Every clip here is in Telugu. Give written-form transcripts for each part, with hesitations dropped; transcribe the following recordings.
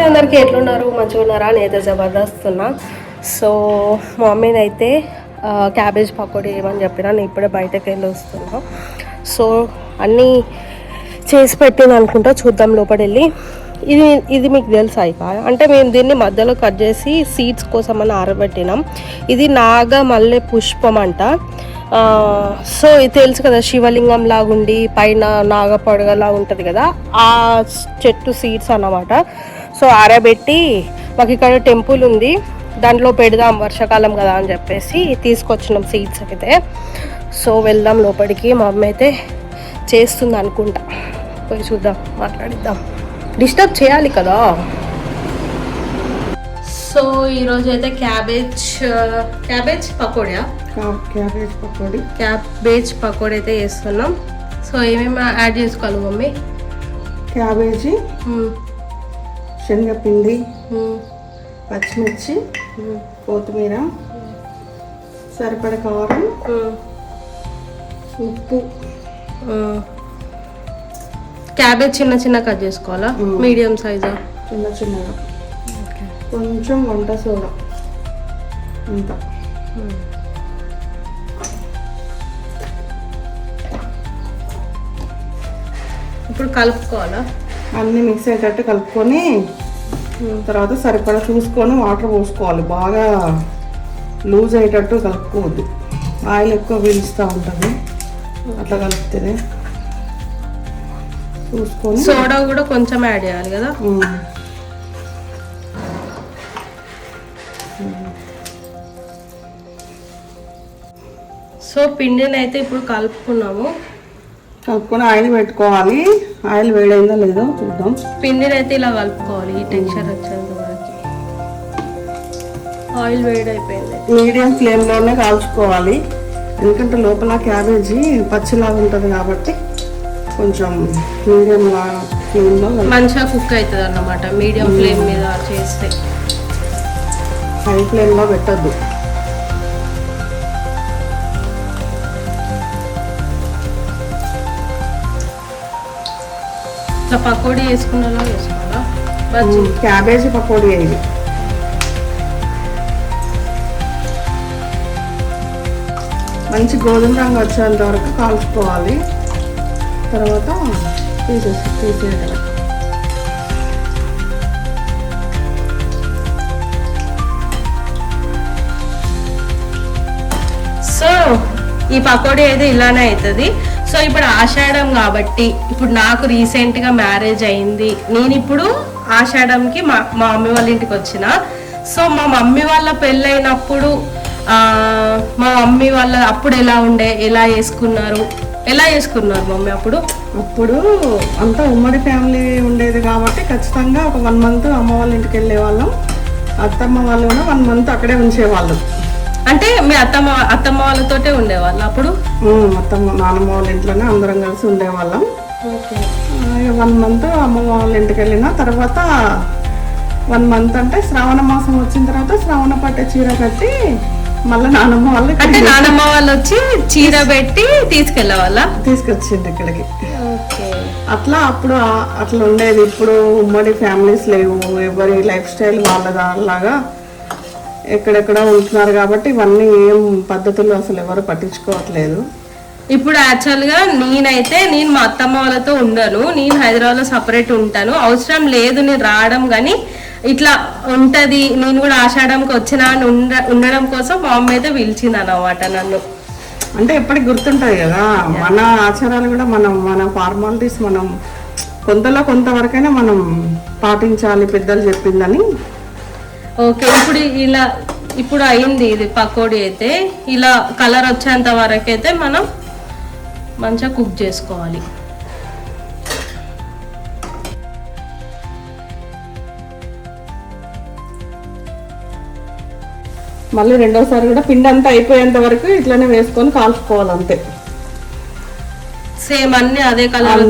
అందరికీ ఎట్లున్నారు, మంచిగా ఉన్నారా? నేనైతే జబర్దస్త్ ఉన్నా. సో మా మమ్మీని అయితే క్యాబేజ్ పకోడీ ఏమని చెప్పినా, నేను ఇప్పుడే బయటకు వెళ్ళి వస్తున్నా. సో అన్నీ చేసి పెట్టింది అనుకుంటా, చూద్దాం లోపల వెళ్ళి. ఇది మీకు తెలుసా? ఇక అంటే మేము దీన్ని మధ్యలో కట్ చేసి సీడ్స్ కోసం అని ఆరబెట్టినాం. ఇది నాగమల్లె పుష్పం అంట. సో ఇది తెలుసు కదా, శివలింగం లాగుండి పైన నాగపడగలా ఉంటుంది కదా, ఆ చెట్టు సీడ్స్ అన్నమాట. సో ఆరబెట్టి మాకు ఇక్కడ టెంపుల్ ఉంది, దాంట్లో పెడదాం వర్షాకాలం కదా అని చెప్పేసి తీసుకొచ్చినాం సీడ్స్ అయితే. సో వెళ్దాం లోపలికి. మా అమ్మ అయితే చేస్తుంది అనుకుంటా, పోయి చూద్దాం, మాట్లాడిద్దాం. డిస్టర్బ్ చేయాలి కదా. సో ఈరోజు అయితే క్యాబేజ్ పకోడీ అయితే చేస్తున్నాం. సో ఏమేమి యాడ్ చేసుకోవాలి మమ్మీ? క్యాబేజీ, శనగపిండి, పచ్చిమిర్చి, కొత్తిమీర, సరిపడ కారం, ఉప్పు. క్యాబేజ్ చిన్న చిన్న కట్ చేసుకోవాలా? మీడియం సైజా? చిన్న చిన్నగా. కొంచెం వంట సోడా అంత. ఇప్పుడు కలుపుకోవాలా? అన్నీ మిక్స్ అయ్యేటట్టు కలుపుకొని తర్వాత సరిపడా చూసుకొని వాటర్ పోసుకోవాలి. బాగా లూజ్ అయ్యేటట్టు కలుపుకోవద్దు, ఆయిల్ ఎక్కువ పీలుస్తూ ఉంటుంది అట్లా కలిపితేనే. చూసుకొని సోడా కూడా కొంచెం యాడ్ చేయాలి కదా. సో పిండిని అయితే ఇప్పుడు కలుపుకున్నాము. కలుపుకొని ఆయిల్ పెట్టుకోవాలి. ఆయిల్ వేడైందో లేదో చూద్దాం. పిండిని అయితే ఇలా కలుపుకోవాలి, ఈ టెక్స్చర్ వచ్చేంత వరకు. ఆయిల్ వేడైపోయింది. మీడియం ఫ్లేమ్లోనే కాల్చుకోవాలి, ఎందుకంటే లోపల క్యాబేజీ పచ్చిలాగా ఉంటుంది కాబట్టి కొంచెం మీడియం ఫ్లేమ్లో మంచిగా కుక్ అవుతుంది అన్నమాట. మీడియం ఫ్లేమ్ మీద చేస్తే, హై ఫ్లేమ్లో పెట్టద్దు. ఇట్లా పకోడీ వేసుకున్నలా వేసుకోవాలా? క్యాబేజీ పకోడీ ఇది. మంచి గోధుమ రంగు వచ్చేంత వరకు కాల్చుకోవాలి, తర్వాత తీసేయాలి. సో ఈ పకోడీ అయితే ఇలానే అవుతుంది. సో ఇప్పుడు ఆషాఢం కాబట్టి, ఇప్పుడు నాకు రీసెంట్గా మ్యారేజ్ అయింది. నేను ఇప్పుడు ఆషాఢంకి మా మమ్మీ వాళ్ళ ఇంటికి వచ్చిన. సో మా మమ్మీ వాళ్ళ పెళ్ళైనప్పుడు మా మమ్మీ వాళ్ళ అప్పుడు ఎలా ఉండే, ఎలా చేసుకున్నారు మమ్మీ అప్పుడు? అప్పుడు అంతా ఉమ్మడి ఫ్యామిలీ ఉండేది కాబట్టి ఖచ్చితంగా ఒక 1 month అమ్మ వాళ్ళ ఇంటికి వెళ్ళే వాళ్ళం. అత్తమ్మ వాళ్ళు కూడా 1 month అక్కడే ఉంచేవాళ్ళు. అంటే మీ అత్తమ్మ వాళ్ళతోటే ఉండేవాళ్ళు అప్పుడు? నాన్నమ్మ వాళ్ళ ఇంట్లోనే అందరం కలిసి ఉండేవాళ్ళం. 1 month అమ్మమ్మ వాళ్ళ ఇంటికి వెళ్ళిన తర్వాత 1 month అంటే శ్రావణ మాసం వచ్చిన తర్వాత శ్రావణ పట్టే చీర కట్టి మళ్ళీ నానమ్మ వాళ్ళు, అంటే నానమ్మ వాళ్ళు వచ్చి చీర పెట్టి తీసుకొచ్చింది ఇక్కడికి. అట్లా అప్పుడు అట్లా ఉండేది. ఇప్పుడు ఉమ్మడి ఫ్యామిలీస్ లేవు, ఎవరి లైఫ్ స్టైల్ వాళ్ళలాగా ఎక్కడెక్కడ ఉంటున్నారు కాబట్టి ఇవన్నీ ఏం పద్ధతులు అసలు ఎవరు పట్టించుకోవట్లేదు. ఇప్పుడు యాక్చువల్గా నేను మా అత్తమ్మ వాళ్ళతో ఉండను, నేను హైదరాబాద్లో సపరేట్ ఉంటాను. అవసరం లేదు నేను రావడం, కానీ ఇట్లా ఉంటది, నేను కూడా ఆషాఢంకి వచ్చిన ఉండడం కోసం మా అమ్మ అయితే పిలిచింది అన్నమాట నన్ను. అంటే ఎప్పటికి గుర్తుంటాయి కదా మన ఆచారాలు కూడా, మన ఫార్మాలిటీస్ మనం కొంతవరకైనా మనం పాటించాలి పెద్దలు చెప్పిందని. ఓకే, ఇప్పుడు అయింది ఇది పకోడీ అయితే. ఇలా కలర్ వచ్చేంత వరకు అయితే మనం మంచిగా కుక్ చేసుకోవాలి. మళ్ళీ రెండోసారి కూడా పిండి అంతా అయిపోయేంత వరకు ఇట్లానే వేసుకొని కాల్చుకోవాలి అంతే. సేమ్ అన్ని అదే కలర్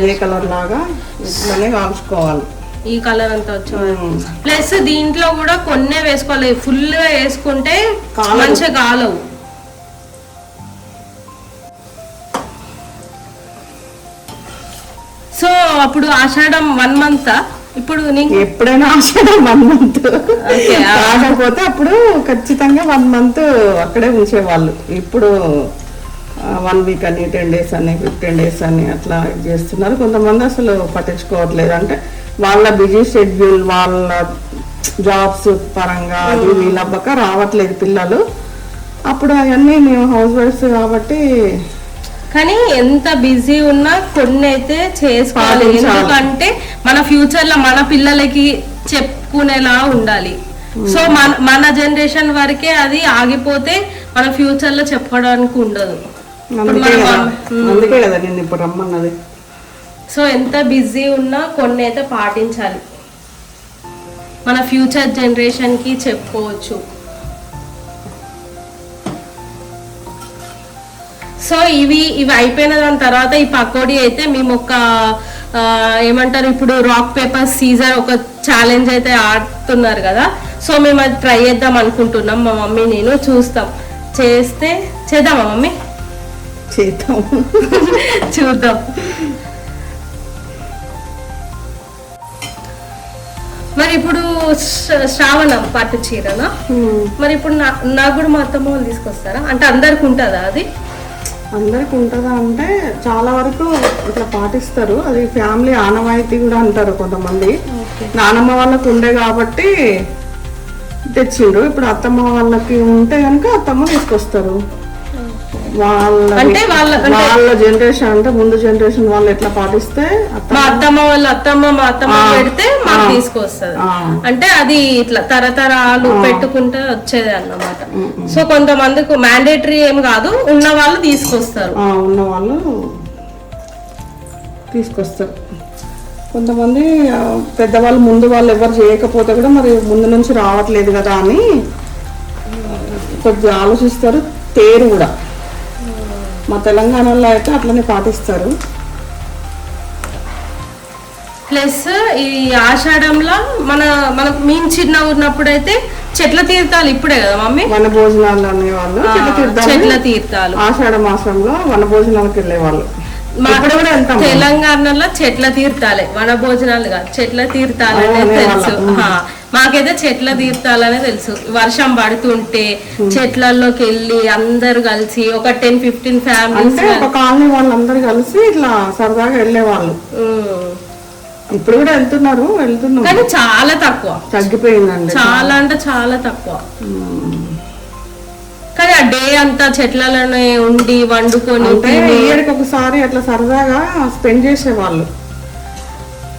ఇదే కలర్ లాగా ఇట్లానే కాల్చుకోవాలి. ఈ కలర్ అంతా వచ్చే ప్లస్ దీంట్లో కూడా కొన్నే వేసుకోవాలి, ఫుల్ గా వేసుకుంటే మంచిగా కాలవు. సో అప్పుడు ఆషాఢం 1 month ఇప్పుడు ఎప్పుడైనా ఆషాఢం 1 month, కాకపోతే అప్పుడు ఖచ్చితంగా 1 month అక్కడే ఉంచేవాళ్ళు. ఇప్పుడు 1 week అని 10 days అని 15 days అని అట్లా చేస్తున్నారు. కొంతమంది అసలు పట్టించుకోవట్లేదు. అంటే వాళ్ళ బిజీ షెడ్యూల్, వాళ్ళ జాబ్స్ పరంగా అది వీళ్ళబ్బక రావట్లేదు పిల్లలు. అప్పుడు అవన్నీ మేము హౌస్ వైఫ్స్ కాబట్టి, కానీ ఎంత బిజీ ఉన్నా కొన్ని అయితే చేసుకోవాలి. ఎందుకంటే మన ఫ్యూచర్ లో మన పిల్లలకి చెప్పుకునేలా ఉండాలి. సో మన జనరేషన్ వరకే అది ఆగిపోతే మన ఫ్యూచర్ లో చెప్పుకోవడానికి ఉండదు. అందుకే కదా నేను ఇప్పుడు రమ్మన్నది. సో ఎంత బిజీ ఉన్నా కొన్ని అయితే పాటించాలి, మన ఫ్యూచర్ జనరేషన్ కి చెప్పుకోవచ్చు. సో ఇవి అయిపోయిన దాని తర్వాత ఈ పకోడీ అయితే మేము ఒక ఏమంటారు, ఇప్పుడు రాక్ పేపర్ సీజర్ ఒక ఛాలెంజ్ అయితే ఆడుతున్నారు కదా. సో మేము అది ట్రై చేద్దాం అనుకుంటున్నాం. మా మమ్మీ నేను చూస్తాం, చేద్దామా మమ్మీ? చేద్దాం. చూద్దాం. మరి ఇప్పుడు శ్రావణం పట్టు చీరనా? మరి ఇప్పుడు నాకు కూడా మా అత్తమ్మ వాళ్ళు తీసుకొస్తారా? అంటే అందరికి ఉంటుందా అది? అందరికి ఉంటుందా అంటే చాలా వరకు ఇట్లా పాటిస్తారు. అది ఫ్యామిలీ ఆనవాయితీ కూడా అంటారు కొంతమంది. నానమ్మ వాళ్ళకి ఉండే కాబట్టి తెచ్చిండ్రు. ఇప్పుడు అత్తమ్మ వాళ్ళకి ఉంటే కనుక అత్తమ్మ తీసుకొస్తారు. వాళ్ళ జనరేషన్ అంటే ముందు జనరేషన్ వాళ్ళు ఎట్లా పాటిస్తే మా అత్తమ్మ పెడితే మాకు తీసుకొస్తుంది. అంటే అది ఇట్లా తరతరాలు పెట్టుకుంటే వచ్చేది అన్నమాట. సో కొంతమందికి మ్యాండేటరీ ఏం కాదు, ఉన్న వాళ్ళు తీసుకొస్తారు. ఉన్న వాళ్ళు తీసుకొస్తారు. కొంతమంది పెద్దవాళ్ళు ముందు వాళ్ళు ఎవరు చేయకపోతే కూడా మరి ముందు నుంచి రావట్లేదు కదా అని కొద్దిగా ఆలోచిస్తారు. తేరు కూడా మా తెలంగాణలో అయితే అట్లనే పాటిస్తారు. ప్లస్ ఈ ఆషాఢంలో మనకు మేము చిన్న ఉన్నప్పుడు అయితే చెట్ల తీర్థాలు ఇప్పుడే కదా మమ్మీ, వన భోజనాలు అనేవాళ్ళు. చెట్ల తీర్థాలు ఆషాఢ మాసంలో వన భోజనాలకు వెళ్ళేవాళ్ళు. తెలంగాణలో చెట్ల తీర్థాలే, వన భోజనాలు కాదు, చెట్ల తీర్థాలనే తెలుసు. మాకైతే చెట్ల తీర్థాలనే తెలుసు. వర్షం పడుతుంటే చెట్లలోకి వెళ్ళి అందరు కలిసి ఒక 10-15 ఫ్యామిలీస్ ఒక కాలనీ వాళ్ళందరూ కలిసి ఇట్లా సరదాగా వెళ్ళేవాళ్ళు. ఇప్పుడు కూడా వెళ్తున్నారు కానీ చాలా తక్కువ, తగ్గిపోయిందండి. చాలా అంటే చాలా తక్కువ. కానీ ఆ డే అంతా చెట్లలోనే ఉండి వండుకొని ఇయర్కి ఒకసారి అట్లా సరదాగా స్పెండ్ చేసేవాళ్ళు.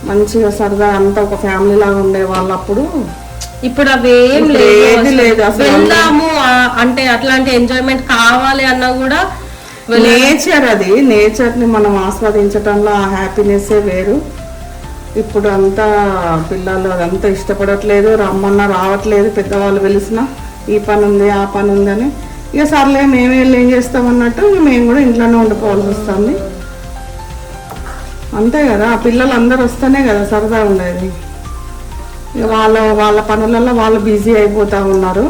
మంచిగా సరదా అంతా ఒక ఫ్యామిలీ లాగా ఉండేవాళ్ళు అప్పుడు. ఇప్పుడు అవేం లేదు. వెళ్దాము అంటే అట్లాంటి ఎంజాయ్మెంట్ కావాలి అన్నా కూడా నేచర్, అది నేచర్ ని మనం ఆస్వాదించటంలో ఆ హ్యాపీనెస్ వేరు. ఇప్పుడు అంతా పిల్లలు అదంతా ఇష్టపడట్లేదు, రమ్మన్నా రావట్లేదు. పెద్దవాళ్ళు పిలిచినా ఈ పని ఉంది ఆ పని ఉందని ఇక సర్లే మేమే వెళ్ళి ఏం చేస్తాం అన్నట్టు మేము కూడా ఇంట్లోనే ఉండిపోవాల్సి వస్తుంది. అంతే కదా, ఆ పిల్లలు అందరు వస్తేనే కదా సరదా ఉండేది. ఇక వాళ్ళ పనులలో వాళ్ళు బిజీ అయిపోతూ ఉన్నారు.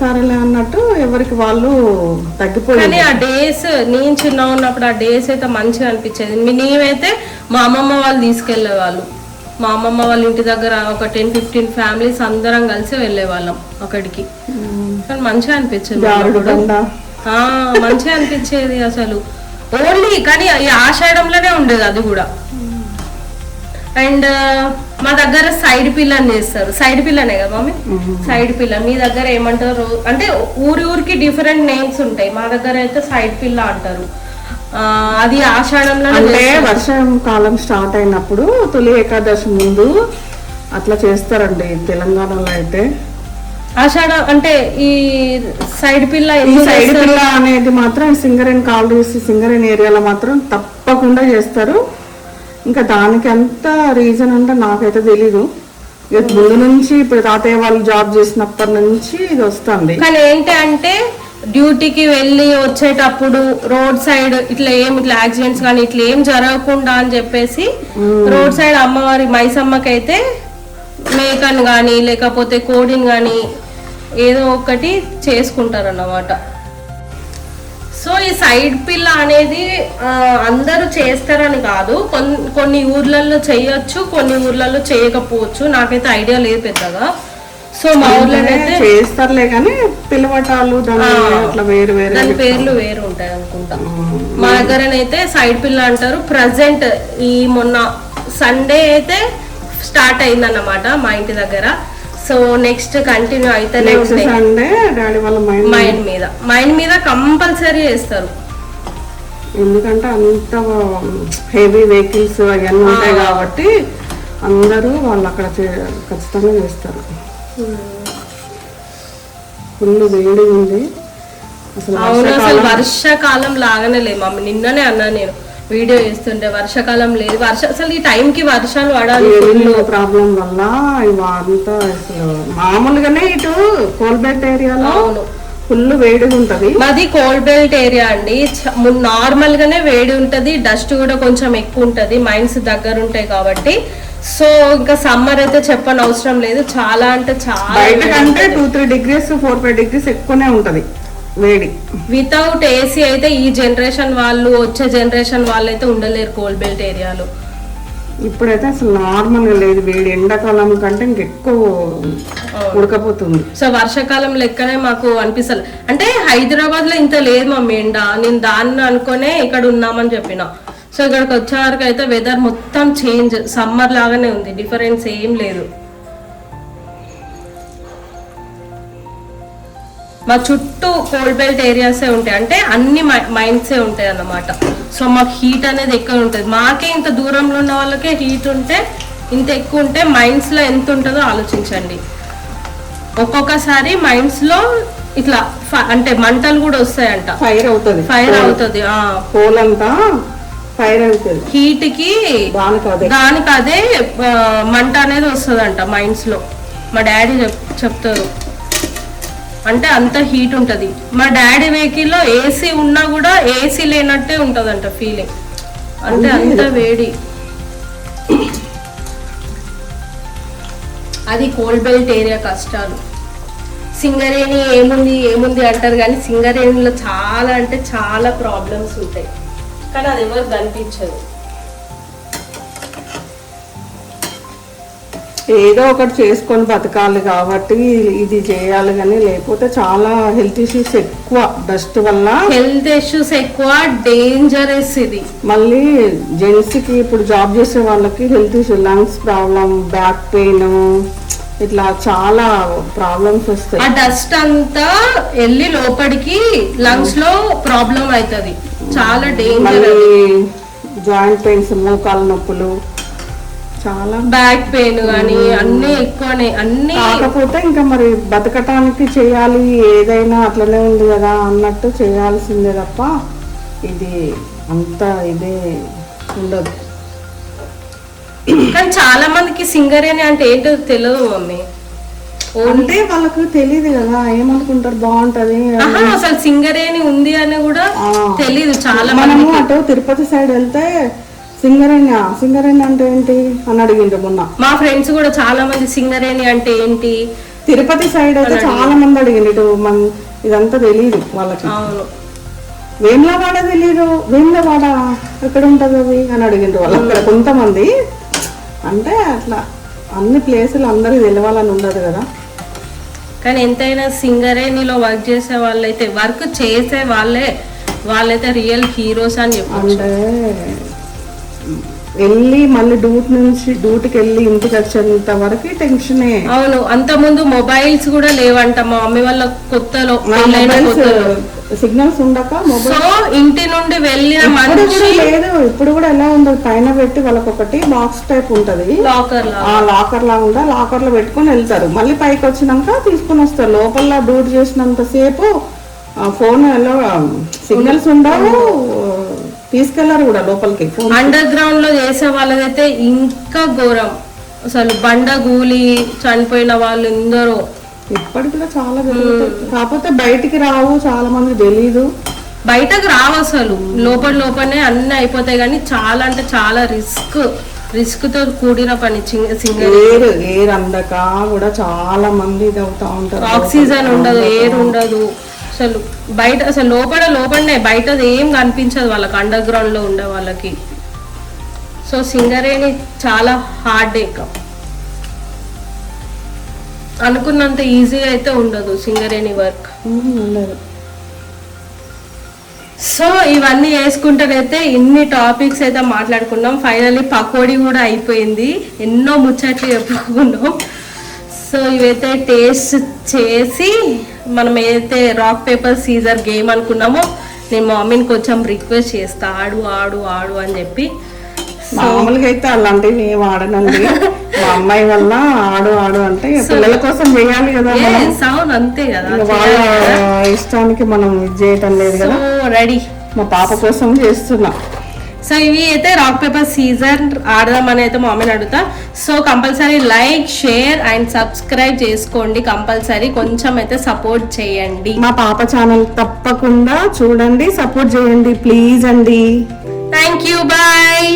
సరేలే అన్నట్టు ఎవరికి వాళ్ళు తగ్గిపోయింది. ఆ డేస్ నేను చిన్న ఉన్నప్పుడు ఆ డేస్ అయితే మంచిగా అనిపించేది. మేమైతే మా అమ్మమ్మ వాళ్ళు తీసుకెళ్లే వాళ్ళు. మా అమ్మమ్మ వాళ్ళ ఇంటి దగ్గర ఒక 10-15 ఫ్యామిలీస్ అందరం కలిసి వెళ్ళే వాళ్ళం అక్కడికి. కానీ మంచిగా అనిపించేది, మంచిగా అనిపించేది అసలు. ఓన్లీ కానీ ఈ ఆషాఢంలోనే ఉండేది అది కూడా. అండ్ మా దగ్గర సైడ్ పిల్లని చేస్తారు. సైడ్ పిల్లనే కదా మమ్మీ? సైడ్ పిల్ల. మీ దగ్గర ఏమంటారు అంటే ఊరికి డిఫరెంట్ నేమ్స్ ఉంటాయి. మా దగ్గర అయితే సైడ్ పిల్ల అంటారు. అది ఆషాఢంలో అంటే వర్షం కాలం స్టార్ట్ అయినప్పుడు తొలి ఏకాదశి ముందు అట్లా చేస్తారండి తెలంగాణలో అయితే. ఆషాఢం అంటే ఈ సైడ్ పిల్ల అనేది మాత్రం సింగరేణి కాలనీస్, సింగరేణి ఏరియాలో మాత్రం తప్పకుండా చేస్తారు. ఇంకా దానికి అంత రీజన్ అంటే నాకైతే తెలీదు. ముందు నుంచి ఇప్పుడు తాతయ్య వాళ్ళు జాబ్ చేసినప్పటి నుంచి ఇది వస్తుంది. కానీ ఏంటి అంటే డ్యూటీకి వెళ్ళి వచ్చేటప్పుడు రోడ్ సైడ్ ఇట్లా యాక్సిడెంట్స్ కానీ ఇట్లా ఏం జరగకుండా అని చెప్పేసి రోడ్ సైడ్ అమ్మవారి మైసమ్మకి అయితే మేకను కానీ లేకపోతే కోడిని కానీ ఏదో ఒకటి చేసుకుంటారు అన్నమాట. సో ఈ సైడ్ పిల్ల అనేది అందరూ చేస్తారని కాదు, కొన్ని ఊర్లలో చేయొచ్చు, కొన్ని ఊర్లలో చేయకపోవచ్చు. నాకైతే ఐడియా లేదు పెద్దగా. సో మా ఊర్లో అయితే చేస్తారులే కానీ పిల్లవటాలు అట్లా వేరు వేరు దాని పేర్లు వేరు ఉంటాయి అనుకుంటా. మా దగ్గరనైతే సైడ్ పిల్ల అంటారు. ప్రజెంట్ ఈ మొన్న సండే అయితే స్టార్ట్ అయిందన్నమాట మా ఇంటి దగ్గర. సో నెక్స్ట్ కంటిన్యూ అయితేనే ఉంటాయి. సండే డాడీ వాళ్ళ మైండ్ మీద కంపల్సరీ చేస్తారు. ఎందుకంటే అంత హెవీ వెహికల్స్ అవన్నీ ఉంటాయి కాబట్టి అందరూ వాళ్ళు అక్కడ ఖచ్చితంగా చేస్తారు. ఫుల్ వేడి ఉంది అసలు. అవును, అసలు వర్షాకాలం లాగానే లేదు మమ్మీ. నిన్ననే అన్నా నేను వీడియో చేస్తుంటే, వర్షాకాలం లేదు. అసలు ఈ టైంకి వర్షాలు పడాలి. ప్రాబ్లం వల్ల ఇవంతా అసలు మామూలుగానే ఇటు కోల్బెల్ట్ ఏరియాలో ఫుల్ వేడిగా ఉంటది. మాది కోల్బెల్ట్ ఏరియా అండి. నార్మల్ గానే వేడి ఉంటది, డస్ట్ కూడా కొంచెం ఎక్కువ ఉంటది, మైన్స్ దగ్గర ఉంటాయి కాబట్టి. సో ఇంకా సమ్మర్ అయితే చెప్పని అవసరం లేదు. చాలా అంటే చాలా బయట కంటే 2-3 degrees 4-5 degrees ఎక్కువనే ఉంటది వేడి. వితౌట్ ఏసీ అయితే ఈ జనరేషన్ వాళ్ళు, వచ్చే జనరేషన్ వాళ్ళు అయితే ఉండలేరు కోల్బెల్ట్ ఏరియాలో. ఇప్పుడైతే అసలు నార్మల్ గా లేదు వేడి. ఎండాకాలం కంటే ఇంకెక్కువ ఉడకపోతుంది. సో వర్షాకాలం లెక్కనే మాకు అనిపిస్తుంది. అంటే హైదరాబాద్ లో ఇంత లేదు మమ్మీ ఎండ. నేను దాన్ని అనుకునే ఇక్కడ ఉన్నామని చెప్పిన. సో ఇక్కడికి వచ్చే వరకు అయితే వెదర్ మొత్తం చేంజ్, సమ్మర్ లాగానే ఉంది, డిఫరెన్స్ ఏం లేదు. మా చుట్టూ కోల్బెల్ట్ ఏరియాసే ఉంటాయి, అంటే అన్ని మైన్సే ఉంటాయి అన్నమాట. సో మాకు హీట్ అనేది ఎక్కువ ఉంటుంది. మాకే ఇంత దూరంలో ఉన్న వాళ్ళకే హీట్ ఉంటే, ఇంత ఎక్కువ ఉంటే మైన్స్ లో ఎంత ఉంటుందో ఆలోచించండి. ఒక్కొక్కసారి మైన్స్ లో ఇట్లా అంటే మంటలు కూడా వస్తాయంట. ఫైర్ అవుతుంది హోల్ అంతా ఫైర్ అవుతుంది. హీట్ కి దానికి అదే మంట అనేది వస్తుందంట మైన్స్ లో. మా డాడీ చెప్తారు. అంటే అంత హీట్ ఉంటది. మా డాడీ వెహికల్ లో ఏసీ ఉన్నా కూడా ఏసీ లేనట్టే ఉంటదంట ఫీలింగ్. అంటే అంత వేడి. అది కోల్బెల్ట్ ఏరియా కష్టాలు. సింగరేణి ఏముంది అంటారు కానీ సింగరేణిలో చాలా అంటే చాలా ప్రాబ్లమ్స్ ఉంటాయి, కానీ అది ఎవరు కనిపించదు. ఏదో ఒకటి చేసుకొని బతకాలి కాబట్టి ఇది చేయాలి, కానీ లేకపోతే చాలా హెల్త్ ఇష్యూస్ ఎక్కువ. డస్ట్ వల్ల హెల్త్ ఇష్యూస్ ఎక్కువ, డేంజరస్ ఇది. మళ్ళీ జెంట్స్ కి ఇప్పుడు జాబ్ చేసే వాళ్ళకి health issue, lungs problem, back pain, ఇట్లా చాలా ప్రాబ్లమ్స్ వస్తాయి. ఆ డస్ట్ అంతా వెళ్ళి లోపలికి లంగ్స్ లో ప్రాబ్లం అవుతుంది. చాలా డేంజర్. జాయింట్ పెయిన్స్, మోకాల నొప్పులు, చాలా బ్యాక్ పెయిన్ కానీ అన్ని ఎక్కువనే. అన్ని కాకపోతే ఇంకా మరి బతకటానికి చేయాలి, ఏదైనా అట్లనే ఉంది కదా అన్నట్టు చేయాల్సిందే తప్ప ఇది అంత ఇదే ఉండదు. కానీ చాలా మందికి సింగరేణి అంటే ఏంటో తెలియదు మమ్మీ. అంటే వాళ్ళకు తెలియదు కదా, ఏమనుకుంటారు బాగుంటది. అసలు సింగరేణి ఉంది అని కూడా తెలీదు చాలా. మనము అటు తిరుపతి సైడ్ వెళ్తే సింగరేణి అంటే ఏంటి అని అడిగిండ్రు మొన్న. మా ఫ్రెండ్స్ కూడా చాలా మంది సింగరేణి అంటే ఏంటి, తిరుపతి సైడ్ అయితే చాలా మంది అడిగిండ్రు. ఇదంతా తెలియదు వాళ్ళకి. వేములవాడ తెలియదు, వేములవాడ ఎక్కడ ఉంటది అది అని అడిగిండ్రు వాళ్ళు. అక్కడ కొంతమంది అంటే అట్లా అన్ని ప్లేసులు అందరికి తెలవాలని ఉండదు కదా. కానీ ఎంతైనా సింగరేణిలో వర్క్ చేసే వాళ్ళైతే, వర్క్ చేసే వాళ్ళైతే రియల్ హీరోస్ అని చెప్పారు. అంటే వెళ్ళి మళ్ళీ డ్యూటీకి వెళ్ళి ఇంటికి వచ్చేంత వరకు టెన్షనే. అవును, అంత ముందు మొబైల్స్ కూడా లేవంట మా మమ్మీ వాళ్ళ కొత్తలో. సిగ్నల్స్ ఉండక సో ఇంటి నుండి వెళ్ళిన మనిషి లేదు. ఇప్పుడు కూడా ఎలా ఉండదు, పైన పెట్టి వాళ్ళకి ఒకటి బాక్స్ టైప్ ఉంటది, లాకర్ లా ఉందా, లాకర్ లో పెట్టుకుని వెళ్తారు. మళ్ళీ పైకి వచ్చినాక తీసుకుని వస్తారు. లోపల డ్యూటీ చేసినంత సేపు ఫోన్ ఎలా సిగ్నల్స్ ఉండవు, తీసుకెళ్లారు కూడా లోపలికి. అండర్ గ్రౌండ్ లో చేసే వాళ్ళదైతే ఇంకా ఘోరం. అసలు బండ గూలి చనిపోయిన వాళ్ళు ఎందరో ఇప్పటికి కూడా చాలా జరుగుతాయి. కాకపోతే బయటికి రావు, చాలా మంది తెలీదు, బయటకు రావు అసలు. లోపలనే అన్ని అయిపోతాయి. కానీ చాలా అంటే చాలా రిస్క్ తో కూడిన పని సింగరేణి. ఎయిర్ అందక కూడా చాలా మంది ఇది అవుతా ఉంటారు. ఆక్సిజన్ ఉండదు, ఎయిర్ ఉండదు. అసలు బయట అసలు లోపలనే బయటది ఏం కనిపించదు వాళ్ళకి, అండర్ గ్రౌండ్ లో ఉండే వాళ్ళకి. సో సింగరేణి చాలా హార్డ్ ఇక, అనుకున్నంత ఈజీగా అయితే ఉండదు సింగరేణి వర్క్. ఉండదు. సో ఇవన్నీ వేసుకుంటేనైతే ఇన్ని టాపిక్స్ అయితే మాట్లాడుకున్నాం. ఫైనల్లీ పకోడీ కూడా అయిపోయింది, ఎన్నో ముచ్చట్లు చెప్పుకున్నాం. సో ఇవైతే టేస్ట్ చేసి మనం ఏదైతే రాక్ పేపర్ సీజర్ గేమ్ అనుకున్నామో, నేను మా మమ్మీని కొంచెం రిక్వెస్ట్ చేస్తా, ఆడు ఆడు ఆడు అని చెప్పి. మామూలుగా అయితే అలాంటివి ఏం ఆడనండి. మా అమ్మాయి వల్ల ఆడు ఆడు అంటే పిల్లల కోసం చేయాలి కదా, సౌండ్ అంతే కదా, వాళ్ళ ఇష్టానికి మనం ఇది చేయటం లేదు కదా. రెడీ, మా పాప కోసం చేస్తున్నా. సో ఇవి అయితే రాక్ పేపర్ సీజర్ ఆడదామని అయితే మా మమ్మీని అడుగుతా. So compulsory like, share and subscribe చేసుకోండి. కంపల్సరీ కొంచెం అయితే సపోర్ట్ చేయండి. మా పాప ఛానల్ తప్పకుండా చూడండి, సపోర్ట్ చేయండి ప్లీజ్ అండి. Thank you, bye.